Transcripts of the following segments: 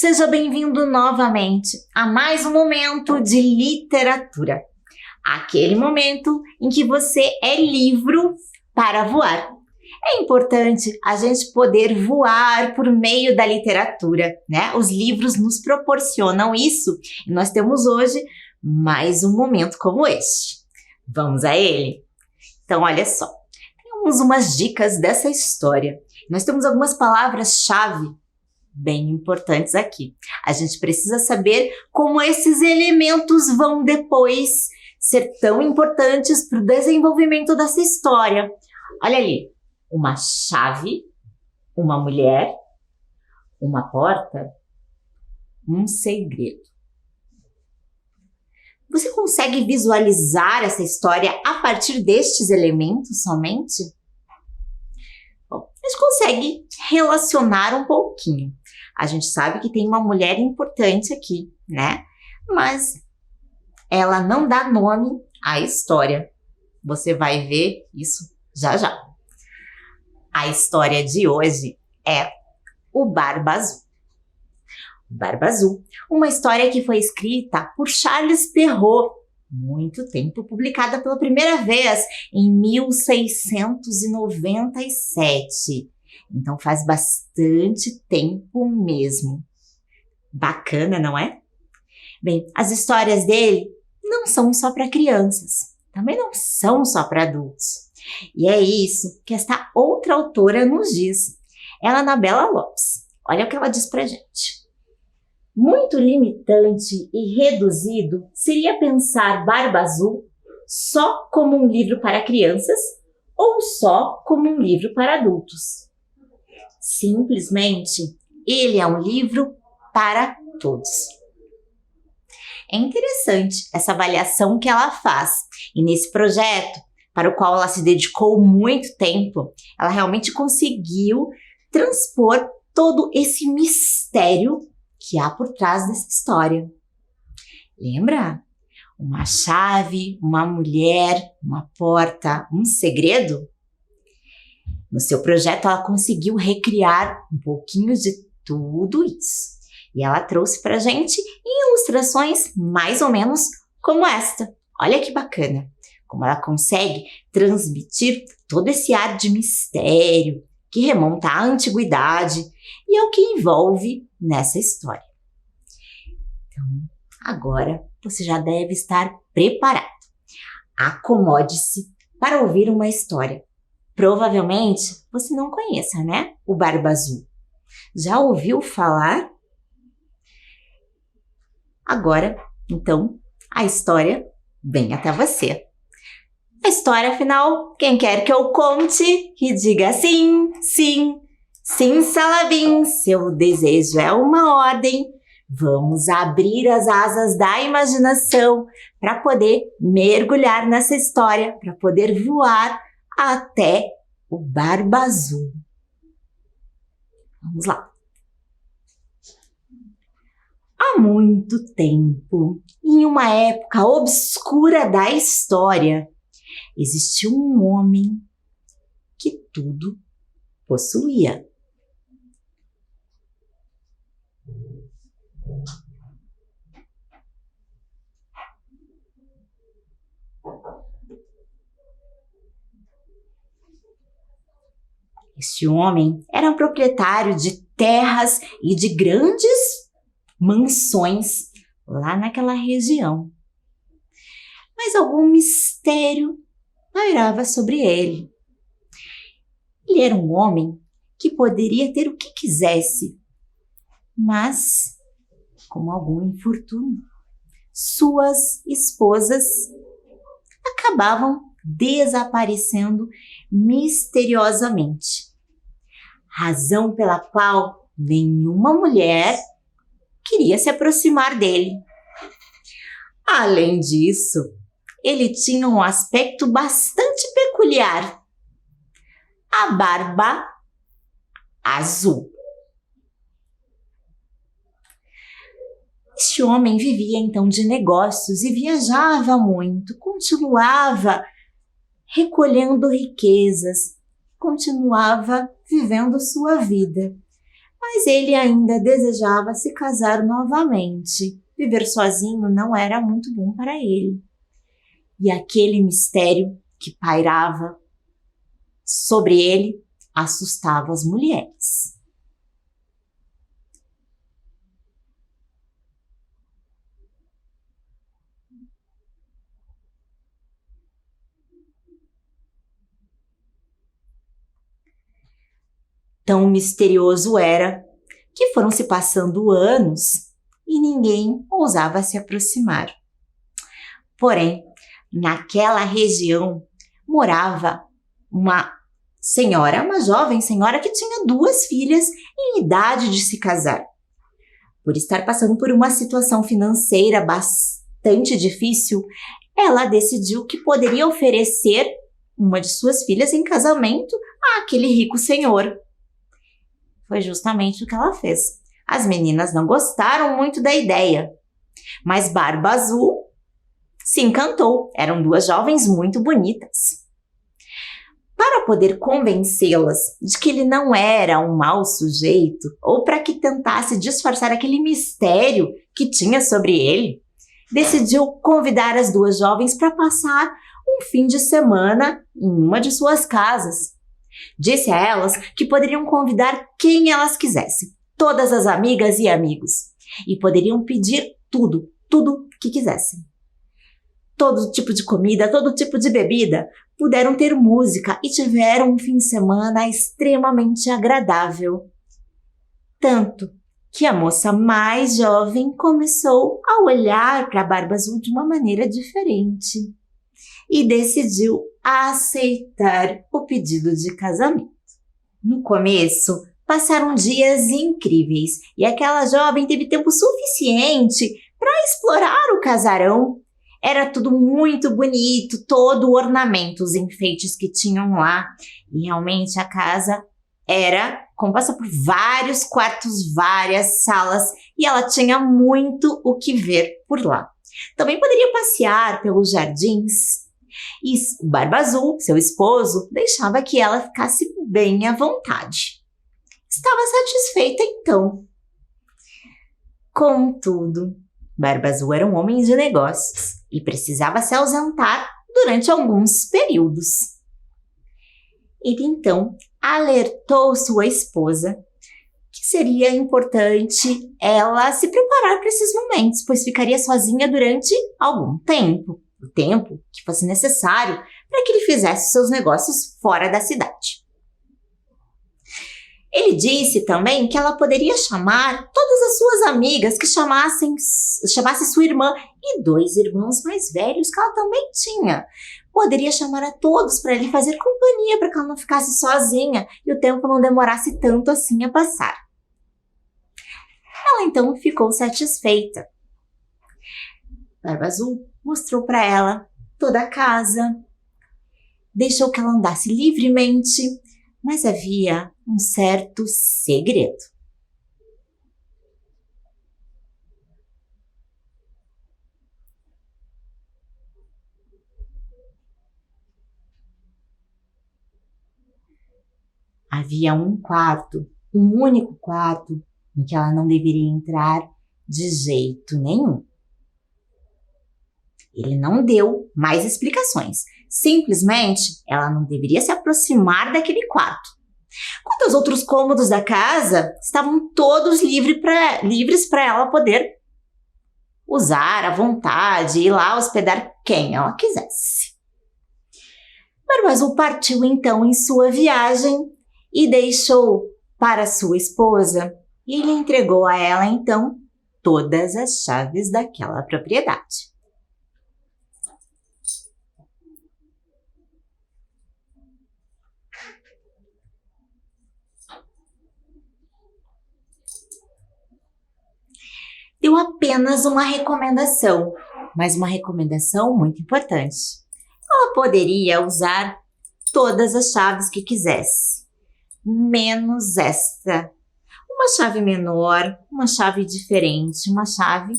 Seja bem-vindo novamente a mais um momento de literatura. Aquele momento em que você é livre para voar. É importante a gente poder voar por meio da literatura, né? Os livros nos proporcionam isso e nós temos hoje mais um momento como este. Vamos a ele? Então, olha só. Temos umas dicas dessa história. Nós temos algumas palavras-chave bem importantes aqui. A gente precisa saber como esses elementos vão depois ser tão importantes para o desenvolvimento dessa história. Olha ali, uma chave, uma mulher, uma porta, um segredo. Você consegue visualizar essa história a partir destes elementos somente? Bom, a gente consegue relacionar um pouquinho. A gente sabe que tem uma mulher importante aqui, né? Mas ela não dá nome à história. Você vai ver isso já já. A história de hoje é O Barba Azul. O Barba Azul, uma história que foi escrita por Charles Perrault, muito tempo, publicada pela primeira vez em 1697. Então faz bastante tempo mesmo. Bacana, não é? Bem, as histórias dele não são só para crianças, também não são só para adultos. E é isso que esta outra autora nos diz. Ela, Anabela Lopes. Olha o que ela diz pra gente. Muito limitante e reduzido seria pensar Barba Azul só como um livro para crianças ou só como um livro para adultos. Simplesmente, ele é um livro para todos. É interessante essa avaliação que ela faz. E nesse projeto, para o qual ela se dedicou muito tempo, ela realmente conseguiu transpor todo esse mistério que há por trás dessa história. Lembra? Uma chave, uma mulher, uma porta, um segredo? No seu projeto, ela conseguiu recriar um pouquinho de tudo isso. E ela trouxe para a gente ilustrações mais ou menos como esta. Olha que bacana! Como ela consegue transmitir todo esse ar de mistério que remonta à antiguidade e é o que envolve nessa história. Então, agora você já deve estar preparado. Acomode-se para ouvir uma história. Provavelmente você não conheça, né? O Barba Azul. Já ouviu falar? Agora, então, a história vem até você. A história final, quem quer que eu conte, que diga sim, sim, sim, Salabim, seu desejo é uma ordem. Vamos abrir as asas da imaginação para poder mergulhar nessa história, para poder voar até o Barba Azul. Vamos lá. Há muito tempo, em uma época obscura da história, existiu um homem que tudo possuía. Este homem era um proprietário de terras e de grandes mansões lá naquela região. Mas algum mistério pairava sobre ele. Ele era um homem que poderia ter o que quisesse, mas, como algum infortúnio, suas esposas acabavam desaparecendo misteriosamente, razão pela qual nenhuma mulher queria se aproximar dele. Além disso, ele tinha um aspecto bastante peculiar. A barba azul. Este homem vivia então de negócios e viajava muito, continuava recolhendo riquezas, continuava vivendo sua vida. mas ele ainda desejava se casar novamente. Viver sozinho não era muito bom para ele. E aquele mistério que pairava sobre ele assustava as mulheres. Tão misterioso era que foram se passando anos e ninguém ousava se aproximar. Porém, naquela região morava uma senhora, uma jovem senhora que tinha 2 filhas em idade de se casar. Por estar passando por uma situação financeira bastante difícil, ela decidiu que poderia oferecer uma de suas filhas em casamento àquele rico senhor. Foi justamente o que ela fez. As meninas não gostaram muito da ideia, mas Barba Azul se encantou. Eram 2 jovens muito bonitas. Para poder convencê-las de que ele não era um mau sujeito, ou para que tentasse disfarçar aquele mistério que tinha sobre ele, decidiu convidar as 2 jovens para passar um fim de semana em uma de suas casas. Disse a elas que poderiam convidar quem elas quisessem, todas as amigas e amigos, e poderiam pedir tudo que quisessem. Todo tipo de comida, todo tipo de bebida, puderam ter música e tiveram um fim de semana extremamente agradável. Tanto que a moça mais jovem começou a olhar para a Barba Azul de uma maneira diferente e decidiu aceitar o pedido de casamento. No começo, passaram dias incríveis e aquela jovem teve tempo suficiente para explorar o casarão. Era tudo muito bonito, todo o ornamento, os enfeites que tinham lá. E realmente a casa era composta por vários quartos, várias salas, e ela tinha muito o que ver por lá. Também poderia passear pelos jardins. E Barba Azul, seu esposo, deixava que ela ficasse bem à vontade. Estava satisfeita então. Contudo, Barba Azul era um homem de negócios e precisava se ausentar durante alguns períodos. Ele então alertou sua esposa que seria importante ela se preparar para esses momentos, pois ficaria sozinha durante algum tempo, o tempo que fosse necessário para que ele fizesse seus negócios fora da cidade. Ele disse também que ela poderia chamar todas as suas amigas, que chamasse sua irmã e 2 irmãos mais velhos que ela também tinha. Poderia chamar a todos para ele fazer companhia, para que ela não ficasse sozinha e o tempo não demorasse tanto assim a passar. Ela então ficou satisfeita. Barba Azul mostrou para ela toda a casa, deixou que ela andasse livremente, mas havia um certo segredo. Havia um quarto, um único quarto, em que ela não deveria entrar de jeito nenhum. Ele não deu mais explicações. Simplesmente, ela não deveria se aproximar daquele quarto. Quanto aos outros cômodos da casa, estavam todos livres para ela poder usar à vontade e ir lá hospedar quem ela quisesse. Barba Azul partiu então em sua viagem e deixou para sua esposa, e ele entregou a ela então todas as chaves daquela propriedade. Deu apenas uma recomendação, mas uma recomendação muito importante. Ela poderia usar todas as chaves que quisesse, menos esta. Uma chave menor, uma chave diferente, uma chave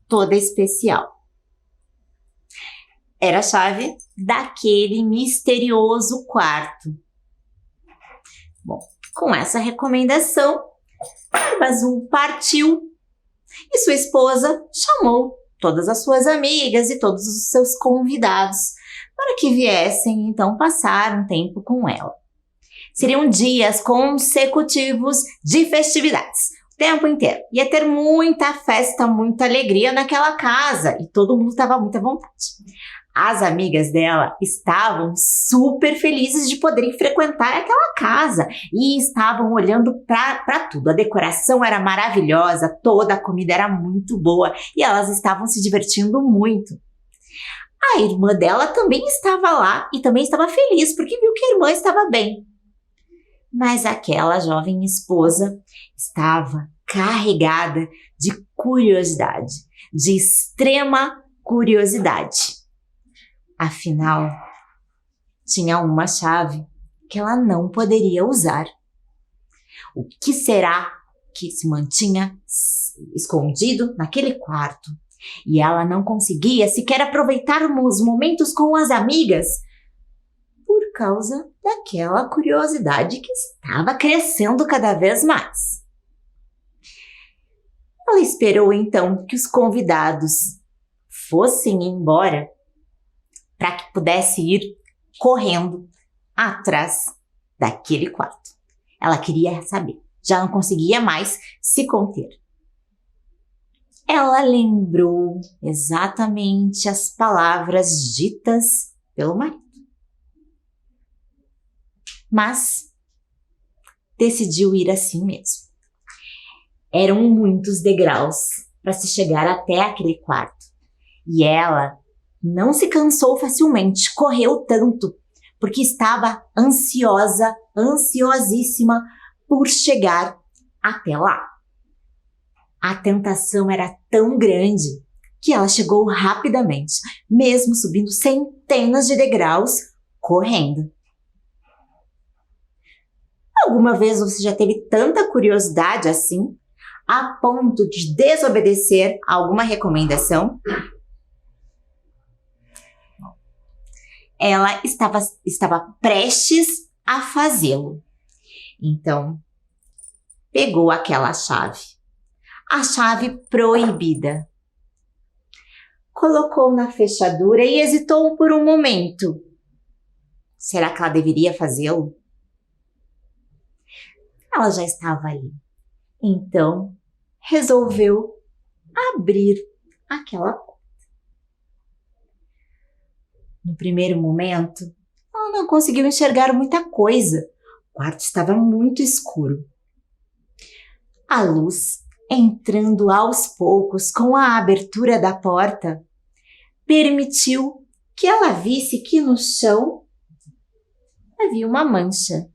toda especial. Era a chave daquele misterioso quarto. Bom, com essa recomendação, Barba Azul partiu e sua esposa chamou todas as suas amigas e todos os seus convidados para que viessem então passar um tempo com ela. Seriam dias consecutivos de festividades, o tempo inteiro. Ia ter muita festa, muita alegria naquela casa e todo mundo estava muito à vontade. As amigas dela estavam super felizes de poderem frequentar aquela casa e estavam olhando para tudo. A decoração era maravilhosa, toda a comida era muito boa e elas estavam se divertindo muito. A irmã dela também estava lá e também estava feliz porque viu que a irmã estava bem. Mas aquela jovem esposa estava carregada de curiosidade, de extrema curiosidade. Afinal, tinha uma chave que ela não poderia usar. O que será que se mantinha escondido naquele quarto? E ela não conseguia sequer aproveitar os momentos com as amigas por causa daquela curiosidade que estava crescendo cada vez mais. Ela esperou então que os convidados fossem embora para que pudesse ir correndo atrás daquele quarto. Ela queria saber, já não conseguia mais se conter. Ela lembrou exatamente as palavras ditas pelo marido. Mas decidiu ir assim mesmo. Eram muitos degraus para se chegar até aquele quarto. E ela não se cansou facilmente, correu tanto, porque estava ansiosa, ansiosíssima por chegar até lá. A tentação era tão grande que ela chegou rapidamente, mesmo subindo centenas de degraus, correndo. Alguma vez você já teve tanta curiosidade assim, a ponto de desobedecer a alguma recomendação? Ela estava prestes a fazê-lo. Então, pegou aquela chave, a chave proibida, colocou na fechadura e hesitou por um momento. Será que ela deveria fazê-lo? Ela já estava ali. Então, resolveu abrir aquela porta. No primeiro momento, ela não conseguiu enxergar muita coisa. O quarto estava muito escuro. A luz, entrando aos poucos com a abertura da porta, permitiu que ela visse que no chão havia uma mancha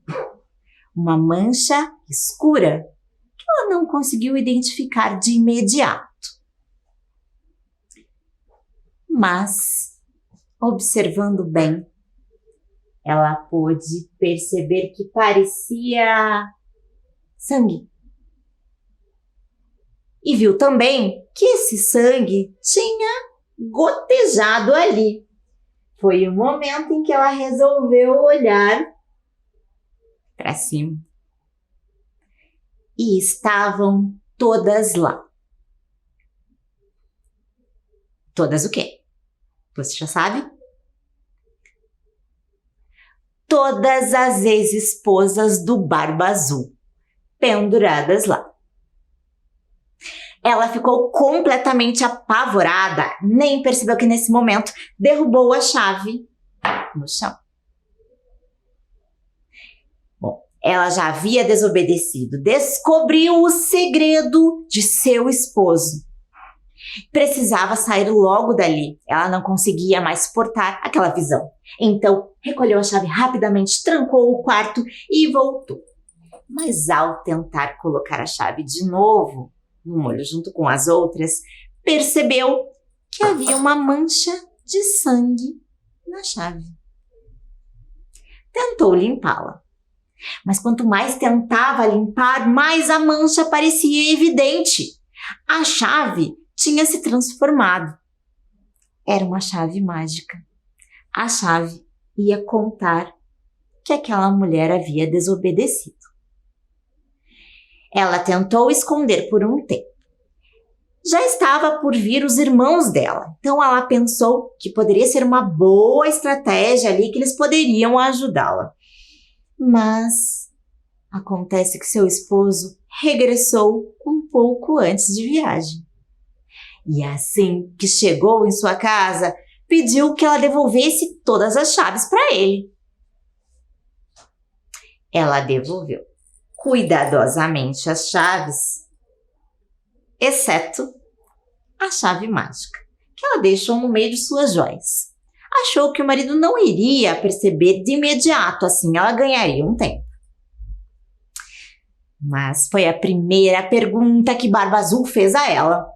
escura que ela não conseguiu identificar de imediato. Mas, observando bem, ela pôde perceber que parecia sangue. E viu também que esse sangue tinha gotejado ali. Foi o momento em que ela resolveu olhar para cima. E estavam todas lá. Todas o quê? Você já sabe? Todas as ex-esposas do Barba Azul, penduradas lá. Ela ficou completamente apavorada, nem percebeu que nesse momento derrubou a chave no chão. Bom, ela já havia desobedecido, descobriu o segredo de seu esposo. Precisava sair logo dali. Ela não conseguia mais suportar aquela visão. Então, recolheu a chave rapidamente, trancou o quarto e voltou. Mas ao tentar colocar a chave de novo no molho junto com as outras, percebeu que havia uma mancha de sangue na chave. Tentou limpá-la. Mas quanto mais tentava limpar, mais a mancha parecia evidente. A chave tinha se transformado. Era uma chave mágica. A chave ia contar que aquela mulher havia desobedecido. Ela tentou esconder por um tempo. Já estava por vir os irmãos dela, então ela pensou que poderia ser uma boa estratégia ali, que eles poderiam ajudá-la. Mas acontece que seu esposo regressou um pouco antes de viagem. E assim que chegou em sua casa, pediu que ela devolvesse todas as chaves para ele. Ela devolveu cuidadosamente as chaves, exceto a chave mágica, que ela deixou no meio de suas joias. Achou que o marido não iria perceber de imediato, assim ela ganharia um tempo. Mas foi a primeira pergunta que Barba Azul fez a ela.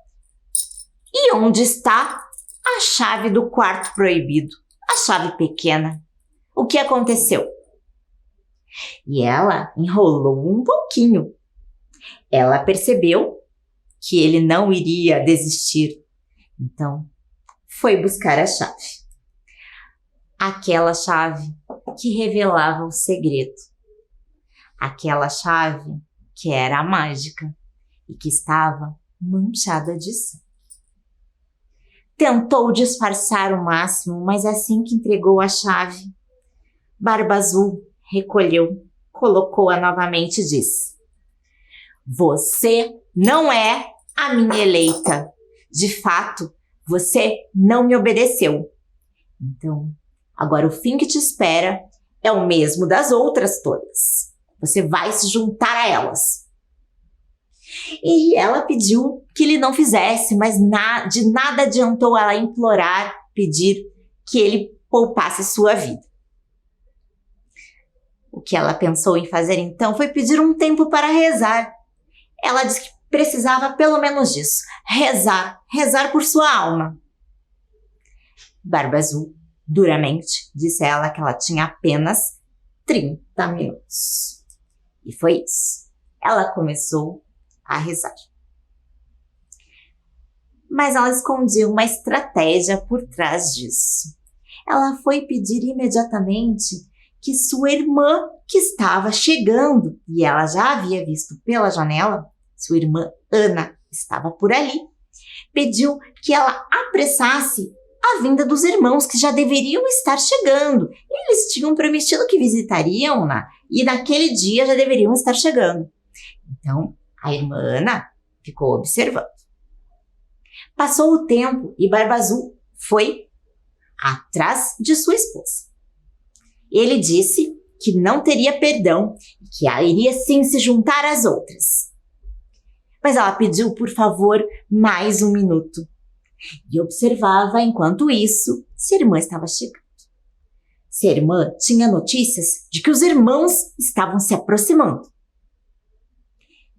E onde está a chave do quarto proibido? A chave pequena. O que aconteceu? E ela enrolou um pouquinho. Ela percebeu que ele não iria desistir. Então, foi buscar a chave. Aquela chave que revelava o segredo. Aquela chave que era a mágica e que estava manchada de sangue. Tentou disfarçar o máximo, mas assim que entregou a chave, Barba Azul recolheu, colocou-a novamente e disse: "Você não é a minha eleita. De fato, você não me obedeceu. Então, agora o fim que te espera é o mesmo das outras todas. Você vai se juntar a elas." E ela pediu que ele não fizesse, mas de nada adiantou ela implorar, pedir que ele poupasse sua vida. O que ela pensou em fazer então foi pedir um tempo para rezar. Ela disse que precisava pelo menos disso, rezar por sua alma. Barba Azul, duramente, disse a ela que ela tinha apenas 30 minutos. E foi isso. Ela começou a rezar. Mas ela escondia uma estratégia por trás disso. Ela foi pedir imediatamente que sua irmã, que estava chegando, e ela já havia visto pela janela, sua irmã Ana estava por ali, pediu que ela apressasse a vinda dos irmãos que já deveriam estar chegando. Eles tinham prometido que visitariam-na e naquele dia já deveriam estar chegando. Então, a irmã Ana ficou observando. Passou o tempo e Barba Azul foi atrás de sua esposa. Ele disse que não teria perdão e que ela iria sim se juntar às outras. Mas ela pediu, por favor, mais um minuto. E observava, enquanto isso, se a irmã estava chegando. Se a irmã tinha notícias de que os irmãos estavam se aproximando.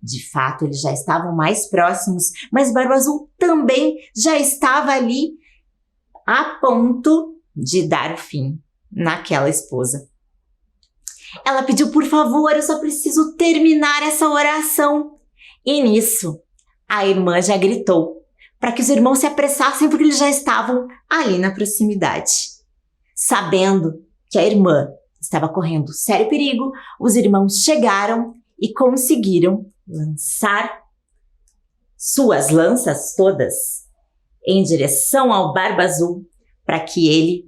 De fato, eles já estavam mais próximos, mas Barba Azul também já estava ali a ponto de dar o fim naquela esposa. Ela pediu, por favor, eu só preciso terminar essa oração. E nisso, a irmã já gritou para que os irmãos se apressassem porque eles já estavam ali na proximidade. Sabendo que a irmã estava correndo sério perigo, os irmãos chegaram e conseguiram lançar suas lanças todas em direção ao Barba Azul para que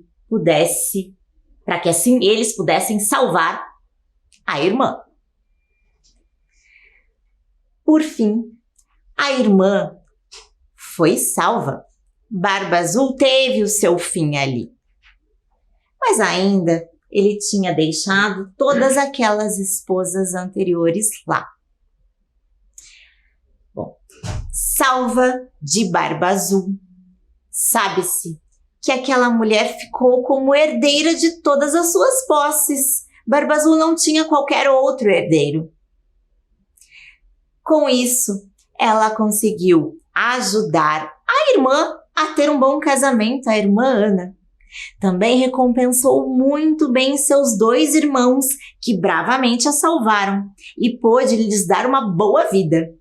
assim eles pudessem salvar a irmã. Por fim, a irmã foi salva. Barba Azul teve o seu fim ali. Mas ainda ele tinha deixado todas aquelas esposas anteriores lá. Bom, salva de Barba Azul. Sabe-se que aquela mulher ficou como herdeira de todas as suas posses. Barba Azul não tinha qualquer outro herdeiro. Com isso, ela conseguiu ajudar a irmã a ter um bom casamento, a irmã Ana. Também recompensou muito bem seus 2 irmãos, que bravamente a salvaram, e pôde lhes dar uma boa vida.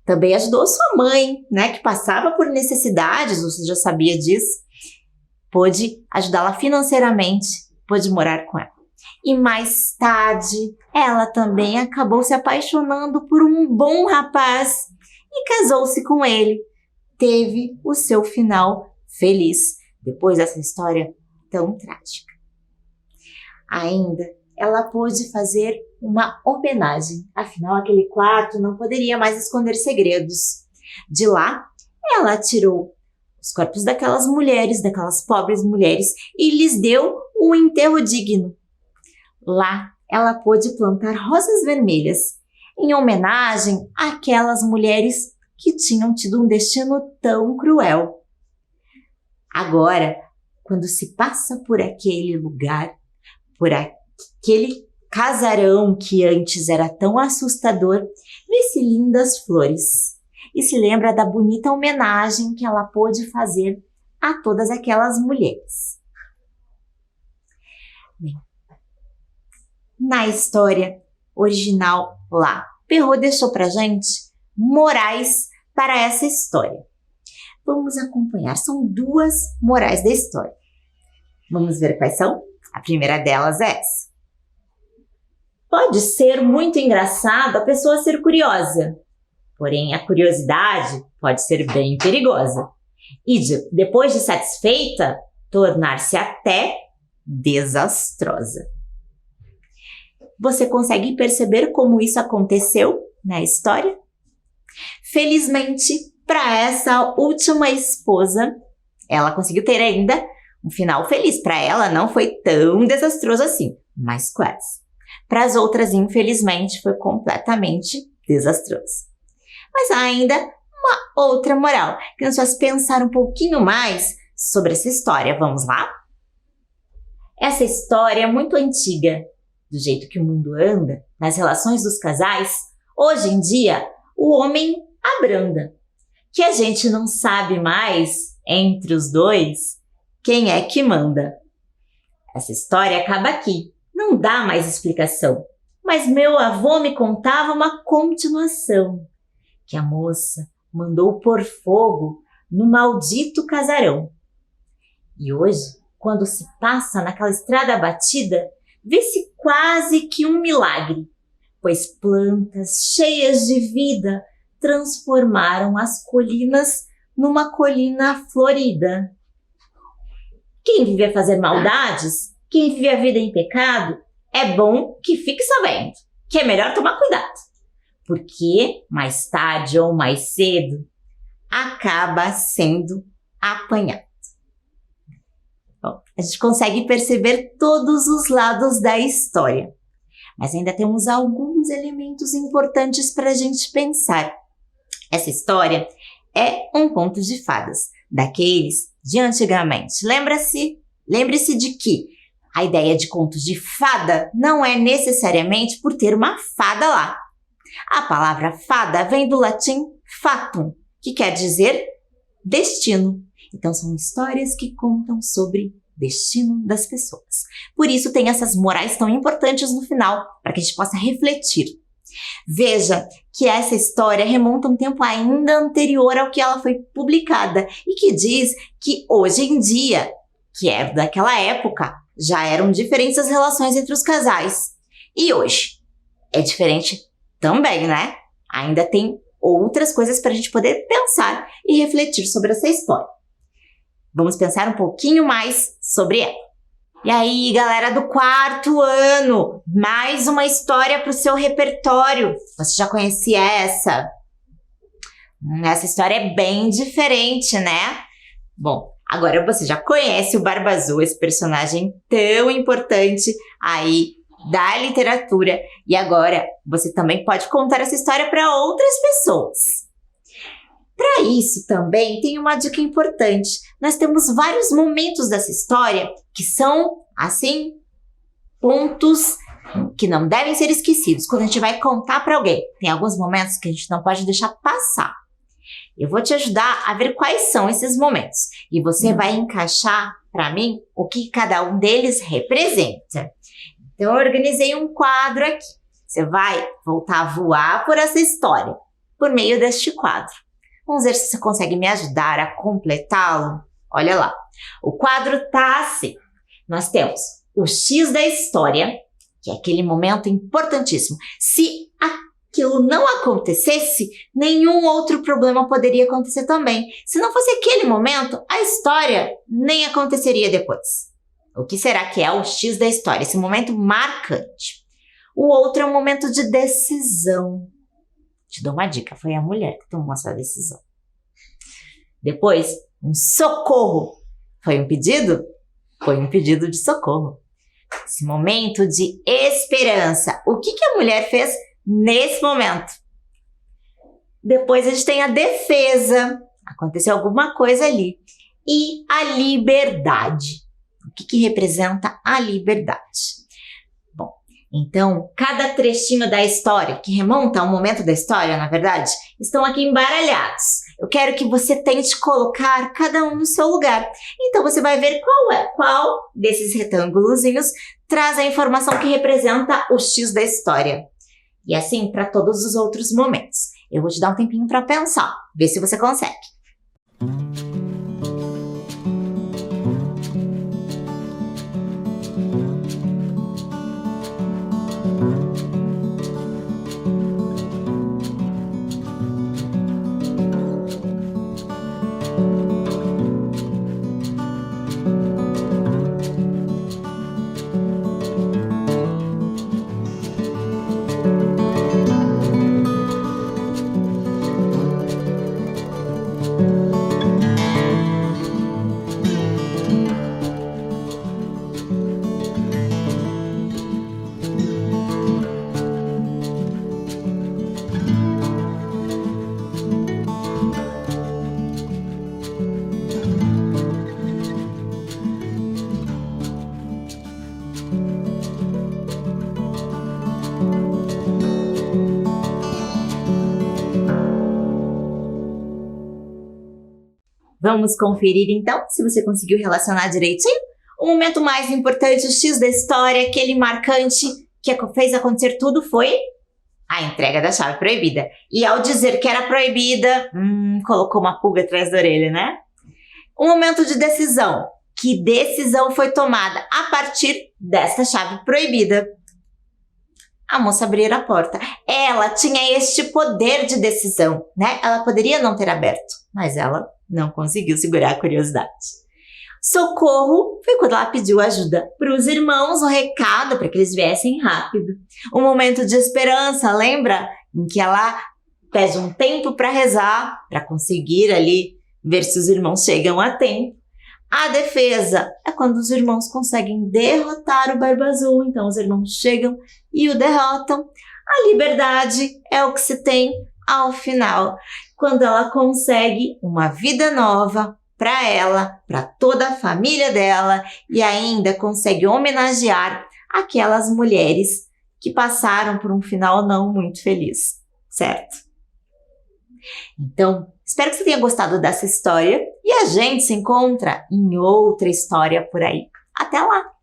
Também ajudou sua mãe, que passava por necessidades, você já sabia disso. Pôde ajudá-la financeiramente, pôde morar com ela. E mais tarde, ela também acabou se apaixonando por um bom rapaz e casou-se com ele. Teve o seu final feliz, depois dessa história tão trágica. Ainda, ela pôde fazer uma homenagem, afinal aquele quarto não poderia mais esconder segredos. De lá, ela tirou os corpos daquelas mulheres, daquelas pobres mulheres, e lhes deu um enterro digno. Lá, ela pôde plantar rosas vermelhas, em homenagem àquelas mulheres que tinham tido um destino tão cruel. Agora, quando se passa por aquele lugar, por aquele casarão que antes era tão assustador, vê-se lindas flores e se lembra da bonita homenagem que ela pôde fazer a todas aquelas mulheres. Bem, na história original lá, Perrault deixou pra gente morais para essa história. Vamos acompanhar, são 2 morais da história. Vamos ver quais são? A primeira delas é essa. Pode ser muito engraçado a pessoa ser curiosa, porém a curiosidade pode ser bem perigosa e depois de satisfeita, tornar-se até desastrosa. Você consegue perceber como isso aconteceu na história? Felizmente, para essa última esposa, ela conseguiu ter ainda um final feliz. Para ela não foi tão desastroso assim, mas quase. Para as outras, infelizmente, foi completamente desastroso. Mas há ainda uma outra moral, que nos faz pensar um pouquinho mais sobre essa história. Vamos lá? Essa história é muito antiga. Do jeito que o mundo anda, nas relações dos casais, hoje em dia, o homem abranda. Que a gente não sabe mais, entre os dois, quem é que manda. Essa história acaba aqui. Não dá mais explicação. Mas meu avô me contava uma continuação. Que a moça mandou pôr fogo no maldito casarão. E hoje, quando se passa naquela estrada batida, vê-se quase que um milagre, pois plantas cheias de vida transformaram as colinas numa colina florida. Quem vive a fazer maldades, quem vive a vida em pecado, é bom que fique sabendo que é melhor tomar cuidado, porque mais tarde ou mais cedo acaba sendo apanhado. Bom, a gente consegue perceber todos os lados da história, mas ainda temos alguns elementos importantes para a gente pensar. Essa história é um conto de fadas, daqueles de antigamente. Lembre-se de que a ideia de contos de fada não é necessariamente por ter uma fada lá. A palavra fada vem do latim fatum, que quer dizer destino. Então, são histórias que contam sobre destino das pessoas. Por isso, tem essas morais tão importantes no final, para que a gente possa refletir. Veja que essa história remonta a um tempo ainda anterior ao que ela foi publicada e que diz que hoje em dia, que é daquela época, já eram diferentes as relações entre os casais. E hoje é diferente também, né? Ainda tem outras coisas para a gente poder pensar e refletir sobre essa história. Vamos pensar um pouquinho mais sobre ela. E aí, galera do 4º ano, mais uma história para o seu repertório. Você já conhecia essa? Essa história é bem diferente, né? Bom, agora você já conhece o Barba Azul, esse personagem tão importante aí da literatura. E agora você também pode contar essa história para outras pessoas. Para isso também tem uma dica importante. Nós temos vários momentos dessa história que são, assim, pontos que não devem ser esquecidos quando a gente vai contar para alguém. Tem alguns momentos que a gente não pode deixar passar. Eu vou te ajudar a ver quais são esses momentos. E você vai encaixar para mim o que cada um deles representa. Então, eu organizei um quadro aqui. Você vai voltar a voar por essa história, por meio deste quadro. Vamos ver se você consegue me ajudar a completá-lo. Olha lá. O quadro tá assim. Nós temos o X da história, que é aquele momento importantíssimo. Se aquilo não acontecesse, nenhum outro problema poderia acontecer também. Se não fosse aquele momento, a história nem aconteceria depois. O que será que é o X da história? Esse momento marcante. O outro é um momento de decisão. Te dou uma dica, foi a mulher que tomou essa decisão. Depois, um socorro. Foi um pedido? Foi um pedido de socorro. Esse momento de esperança. O que a mulher fez nesse momento? Depois a gente tem a defesa. Aconteceu alguma coisa ali. E a liberdade. O que representa a liberdade? Bom, então, cada trechinho da história, que remonta ao momento da história, na verdade, estão aqui embaralhados. Eu quero que você tente colocar cada um no seu lugar. Então, você vai ver qual desses retângulozinhos traz a informação que representa o X da história. E assim, para todos os outros momentos. Eu vou te dar um tempinho para pensar, ver se você consegue. Vamos conferir então se você conseguiu relacionar direitinho. O momento mais importante, o X da história, aquele marcante que fez acontecer tudo foi a entrega da chave proibida. E ao dizer que era proibida, colocou uma pulga atrás da orelha, né? O momento de decisão. Que decisão foi tomada a partir desta chave proibida? A moça abrir a porta. Ela tinha este poder de decisão, né? Ela poderia não ter aberto, mas ela não conseguiu segurar a curiosidade. Socorro foi quando ela pediu ajuda para os irmãos, um recado para que eles viessem rápido. Um momento de esperança, lembra? Em que ela pede um tempo para rezar, para conseguir ali ver se os irmãos chegam a tempo. A defesa é quando os irmãos conseguem derrotar o Barba Azul, então os irmãos chegam e o derrotam. A liberdade é o que se tem ao final, quando ela consegue uma vida nova para ela, para toda a família dela e ainda consegue homenagear aquelas mulheres que passaram por um final não muito feliz, certo? Então, espero que você tenha gostado dessa história e a gente se encontra em outra história por aí. Até lá!